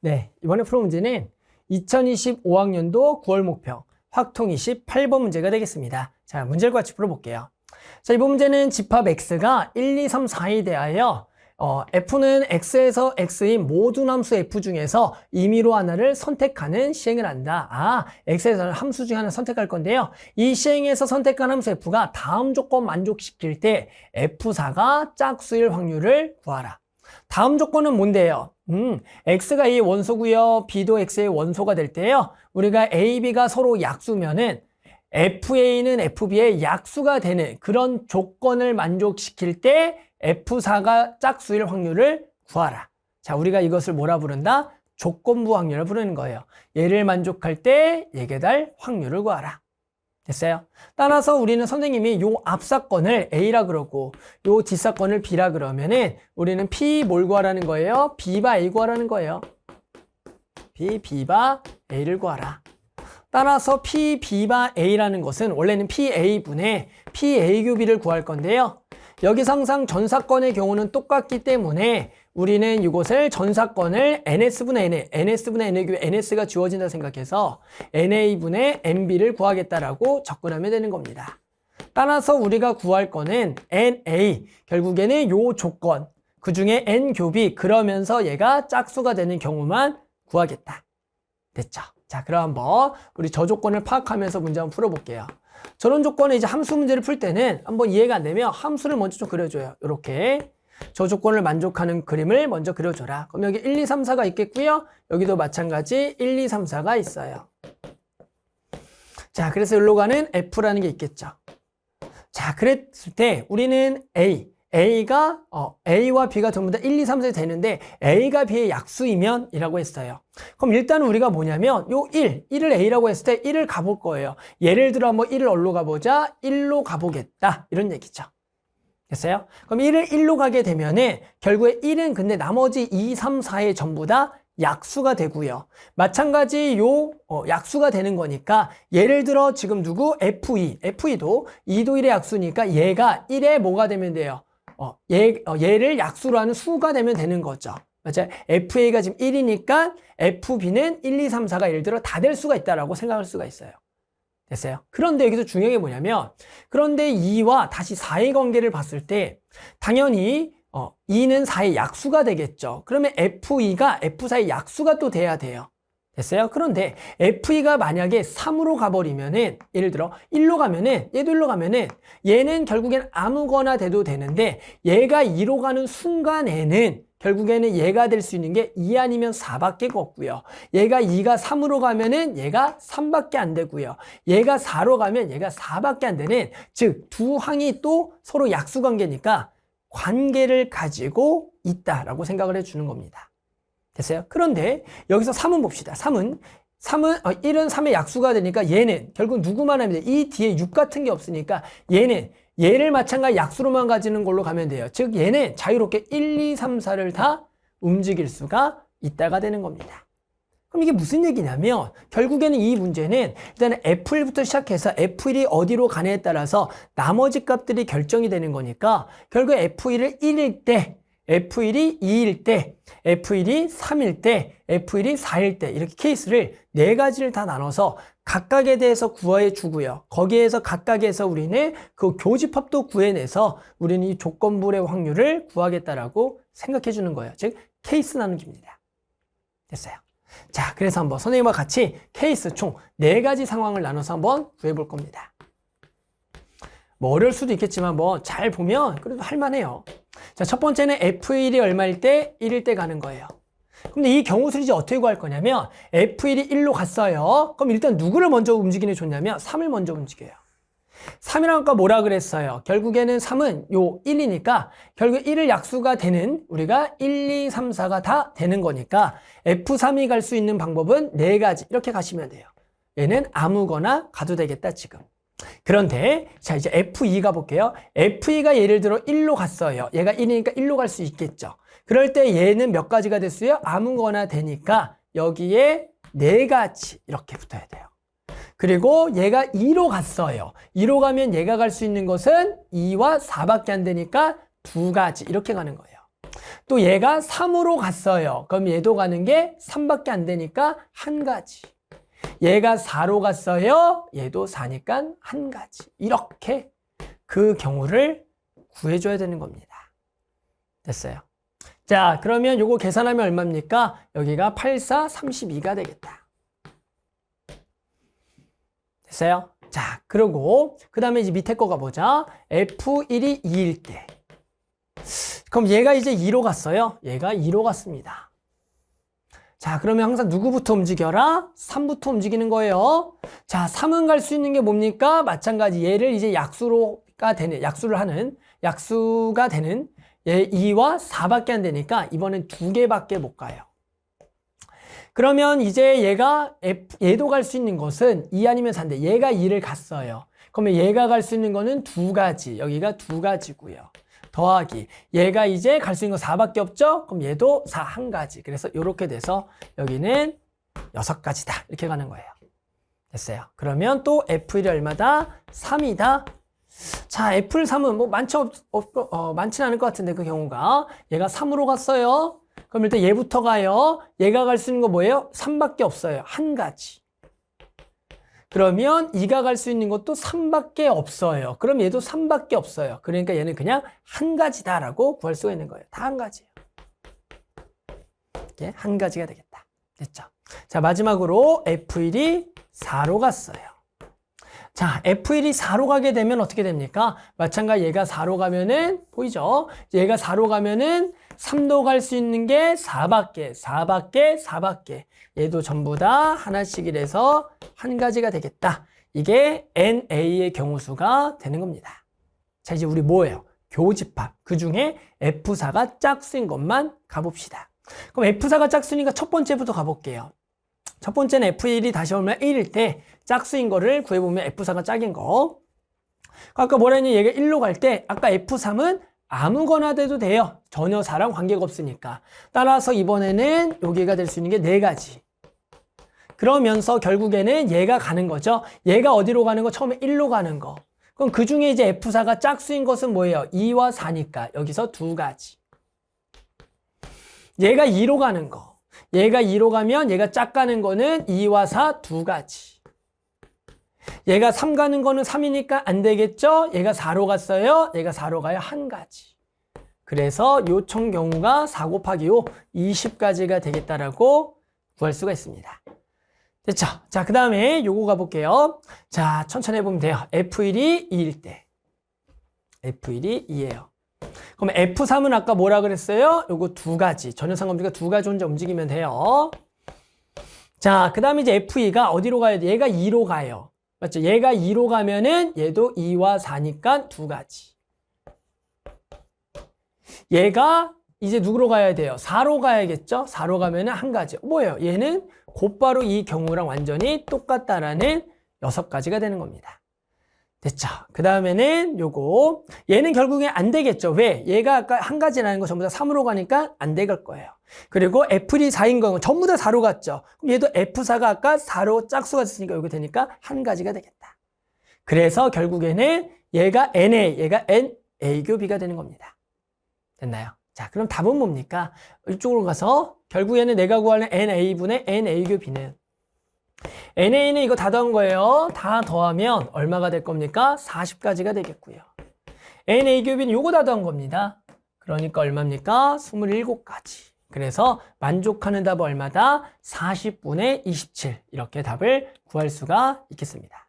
네, 이번에 풀어 문제는 2025학년도 9월 목표 확통 28번 문제가 되겠습니다. 자, 문제를 같이 풀어볼게요. 자, 이번 문제는 집합 x가 1, 2, 3, 4에 대하여 f는 x에서 x인 모든 함수 f 중에서 임의로 하나를 선택하는 시행을 한다. x에서 함수 중에 하나 선택할 건데요. 이 시행에서 선택한 함수 f가 다음 조건 만족시킬 때 f4가 짝수일 확률을 구하라. 다음 조건은 뭔데요? x가 이 원소고요. b도 x의 원소가 될 때요. 우리가 a, b가 서로 약수면은 fa는 fb의 약수가 되는 그런 조건을 만족시킬 때 f4가 짝수일 확률을 구하라. 자, 우리가 이것을 뭐라 부른다? 조건부 확률을 부르는 거예요. 얘를 만족할 때 얘게 달 확률을 구하라. 됐어요? 따라서 우리는 선생님이 요 앞사건을 A라 그러고 요 뒷사건을 B라 그러면은 우리는 P 뭘 구하라는 거예요? B바 A 구하라는 거예요. B바 A를 구하라. 따라서 B바 A라는 것은 원래는 PA분의 PA 교비를 구할 건데요. 여기서 항상 전사건의 경우는 똑같기 때문에 우리는 이곳을 전사건을 NS분의 NA, NS분의 NA 교비 NS가 주어진다 생각해서 NA분의 NB를 구하겠다라고 접근하면 되는 겁니다. 따라서 우리가 구할 거는 NA, 결국에는 요 조건, 그 중에 N 교비, 그러면서 얘가 짝수가 되는 경우만 구하겠다. 됐죠? 자, 그럼 한번 우리 저 조건을 파악하면서 문제 한번 풀어볼게요. 저런 조건에 이제 함수 문제를 풀 때는 한번 이해가 안 되면 함수를 먼저 좀 그려줘요. 이렇게. 저 조건을 만족하는 그림을 먼저 그려줘라. 그럼 여기 1, 2, 3, 4가 있겠고요. 여기도 마찬가지 1, 2, 3, 4가 있어요. 자, 그래서 여기로 가는 F라는 게 있겠죠. 자, 그랬을 때 우리는 A가 A와 B가 전부 다 1, 2, 3, 4이 되는데 A가 B의 약수이면 이라고 했어요. 그럼 일단 우리가 뭐냐면 요 1을 A라고 했을 때 1을 가볼 거예요. 예를 들어 한번 1을 어디로 가보자? 1로 가보겠다. 이런 얘기죠. 됐어요? 그럼 1을 1로 가게 되면은 결국에 1은 근데 나머지 2, 3, 4에 전부 다 약수가 되고요. 마찬가지 요 약수가 되는 거니까 예를 들어 지금 누구? F2도 2도 1의 약수니까 얘가 1에 뭐가 되면 돼요? 얘를 약수로 하는 수가 되면 되는 거죠. 맞아요? FA가 지금 1이니까 FB는 1, 2, 3, 4가 예를 들어 다 될 수가 있다라고 생각할 수가 있어요. 됐어요? 그런데 여기서 중요한 게 뭐냐면 그런데 2와 다시 4의 관계를 봤을 때 당연히 2는 4의 약수가 되겠죠. 그러면 F2가 F4의 약수가 또 돼야 돼요. 됐어요? 그런데 F2가 만약에 3으로 가버리면은 예를 들어 1로 가면은 얘도 1로 가면은 얘는 결국엔 아무거나 돼도 되는데 얘가 2로 가는 순간에는 결국에는 얘가 될 수 있는 게 2 아니면 4밖에 없고요. 얘가 2가 3으로 가면은 얘가 3밖에 안 되고요. 얘가 4로 가면 얘가 4밖에 안 되는, 즉 두 항이 또 서로 약수 관계니까 관계를 가지고 있다라고 생각을 해주는 겁니다. 됐어요? 그런데 여기서 3은 봅시다. 1은 3의 약수가 되니까 얘는 결국 누구만 하면 돼? 이 뒤에 6 같은 게 없으니까 얘를 마찬가지 약수로만 가지는 걸로 가면 돼요. 즉 얘는 자유롭게 1, 2, 3, 4를 다 움직일 수가 있다가 되는 겁니다. 그럼 이게 무슨 얘기냐면 결국에는 이 문제는 일단은 F1부터 시작해서 F1이 어디로 가냐에 따라서 나머지 값들이 결정이 되는 거니까 결국 F1을 1일 때, F1이 2일 때, F1이 3일 때, F1이 4일 때 이렇게 케이스를 4가지를 다 나눠서 각각에 대해서 구해 주고요. 거기에서 각각에서 우리는 그 교집합도 구해내서 우리는 이 조건부의 확률을 구하겠다라고 생각해 주는 거예요. 즉 케이스 나누기입니다. 됐어요. 자, 그래서 한번 선생님과 같이 케이스 총 4가지 상황을 나눠서 한번 구해볼 겁니다. 뭐 어려울 수도 있겠지만 뭐 잘 보면 그래도 할만해요. 자, 첫 번째는 F1이 얼마일 때? 1일 때 가는 거예요. 근데 이 경우수를 이제 어떻게 구할 거냐면 F1이 1로 갔어요. 그럼 일단 누구를 먼저 움직이는 게 좋냐면 3을 먼저 움직여요. 3이라는 아까 뭐라 그랬어요? 결국에는 3은 요 1이니까 결국 1을 약수가 되는 우리가 1, 2, 3, 4가 다 되는 거니까 F3이 갈 수 있는 방법은 4가지 이렇게 가시면 돼요. 얘는 아무거나 가도 되겠다 지금. 그런데 자 이제 F2 가볼게요. F2가 예를 들어 1로 갔어요. 얘가 1이니까 1로 갈 수 있겠죠. 그럴 때 얘는 몇 가지가 됐어요? 아무거나 되니까 여기에 4가지 이렇게 붙어야 돼요. 그리고 얘가 2로 갔어요. 2로 가면 얘가 갈 수 있는 것은 2와 4밖에 안 되니까 2가지 이렇게 가는 거예요. 또 얘가 3으로 갔어요. 그럼 얘도 가는 게 3밖에 안 되니까 한 가지. 얘가 4로 갔어요. 얘도 4니까 한 가지. 이렇게 그 경우를 구해줘야 되는 겁니다. 됐어요. 자, 그러면 요거 계산하면 얼마입니까? 여기가 8, 4, 32가 되겠다. 됐어요? 자, 그리고 그 다음에 이제 밑에 거 가보자. F1이 2일 때. 그럼 얘가 이제 2로 갔어요. 얘가 2로 갔습니다. 자, 그러면 항상 누구부터 움직여라? 3부터 움직이는 거예요. 자, 3은 갈 수 있는 게 뭡니까? 마찬가지 얘를 이제 약수가 되는, 약수가 되는 얘 2와 4밖에 안 되니까 이번엔 2개밖에 못 가요. 그러면 이제 얘도 갈 수 있는 것은 2 아니면 4인데 얘가 2를 갔어요. 그러면 얘가 갈 수 있는 거는 2가지. 여기가 2가지고요. 더하기. 얘가 이제 갈 수 있는 거 4밖에 없죠? 그럼 얘도 4 한 가지. 그래서 이렇게 돼서 여기는 6가지다. 이렇게 가는 거예요. 됐어요. 그러면 또 F1이 얼마다? 3이다. 자, F3은 뭐 많지는 않을 것 같은데 그 경우가. 얘가 3으로 갔어요. 그럼 일단 얘부터 가요. 얘가 갈 수 있는 거 뭐예요? 3밖에 없어요. 한 가지. 그러면 2가 갈 수 있는 것도 3밖에 없어요. 그럼 얘도 3밖에 없어요. 그러니까 얘는 그냥 한 가지다라고 구할 수가 있는 거예요. 다 한 가지예요. 이렇게 한 가지가 되겠다. 됐죠? 자, 마지막으로 F1이 4로 갔어요. 자, F1이 4로 가게 되면 어떻게 됩니까? 마찬가지 얘가 4로 가면은 보이죠? 얘가 4로 가면은 3도 갈 수 있는 게 4밖에. 얘도 전부 다 하나씩 이래서 한 가지가 되겠다. 이게 NA의 경우수가 되는 겁니다. 자, 이제 우리 뭐예요? 교집합. 그 중에 F4가 짝수인 것만 가봅시다. 그럼 F4가 짝수니까 첫 번째부터 가볼게요. 첫 번째는 F1이 다시 오면 1일 때 짝수인 거를 구해보면 F4가 짝인 거. 아까 뭐라 했니? 얘가 1로 갈 때 아까 F3은 아무거나 돼도 돼요. 전혀 4랑 관계가 없으니까. 따라서 이번에는 여기가 될 수 있는 게 4가지. 그러면서 결국에는 얘가 가는 거죠. 얘가 어디로 가는 거? 처음에 1로 가는 거. 그럼 그 중에 이제 F4가 짝수인 것은 뭐예요? 2와 4니까 여기서 2가지. 얘가 2로 가는 거. 얘가 2로 가면 얘가 짝 가는 거는 2와 4 2가지. 얘가 3 가는 거는 3이니까 안 되겠죠? 얘가 4로 갔어요. 얘가 4로 가요. 한 가지. 그래서 요청 경우가 4 곱하기 5, 20가지가 되겠다라고 구할 수가 있습니다. 됐죠? 자, 그 다음에 요거 가볼게요. 자, 천천히 해보면 돼요. F1이 2일 때. F1이 2예요. 그럼 F3은 아까 뭐라 그랬어요? 요거 2가지. 전혀 상관없으니까 2가지 혼자 움직이면 돼요. 자, 그 다음에 이제 F2가 어디로 가야 돼? 얘가 2로 가요. 맞죠? 얘가 2로 가면은 얘도 2와 4니까 2가지. 얘가 이제 누구로 가야 돼요? 4로 가야겠죠? 4로 가면은 한 가지. 뭐예요? 얘는 곧바로 이 경우랑 완전히 똑같다라는 6가지가 되는 겁니다. 됐죠? 그 다음에는 요거. 얘는 결국에 안 되겠죠? 왜? 얘가 아까 한 가지라는 거 전부 다 3으로 가니까 안 될 거예요. 그리고 F1이 4인 거는 전부 다 4로 갔죠? 그럼 얘도 F4가 아까 4로 짝수가 됐으니까 여기 되니까 한 가지가 되겠다. 그래서 결국에는 얘가 NA, 얘가 NA교비가 되는 겁니다. 됐나요? 자, 그럼 답은 뭡니까? 이쪽으로 가서 결국에는 내가 구하는 NA분의 NA교비는 NA는 이거 다 더한 거예요. 다 더하면 얼마가 될 겁니까? 40가지가 되겠고요. NA교비는 요거 다 더한 겁니다. 그러니까 얼마입니까? 27가지. 그래서 만족하는 답은 얼마다? 40분의 27. 이렇게 답을 구할 수가 있겠습니다.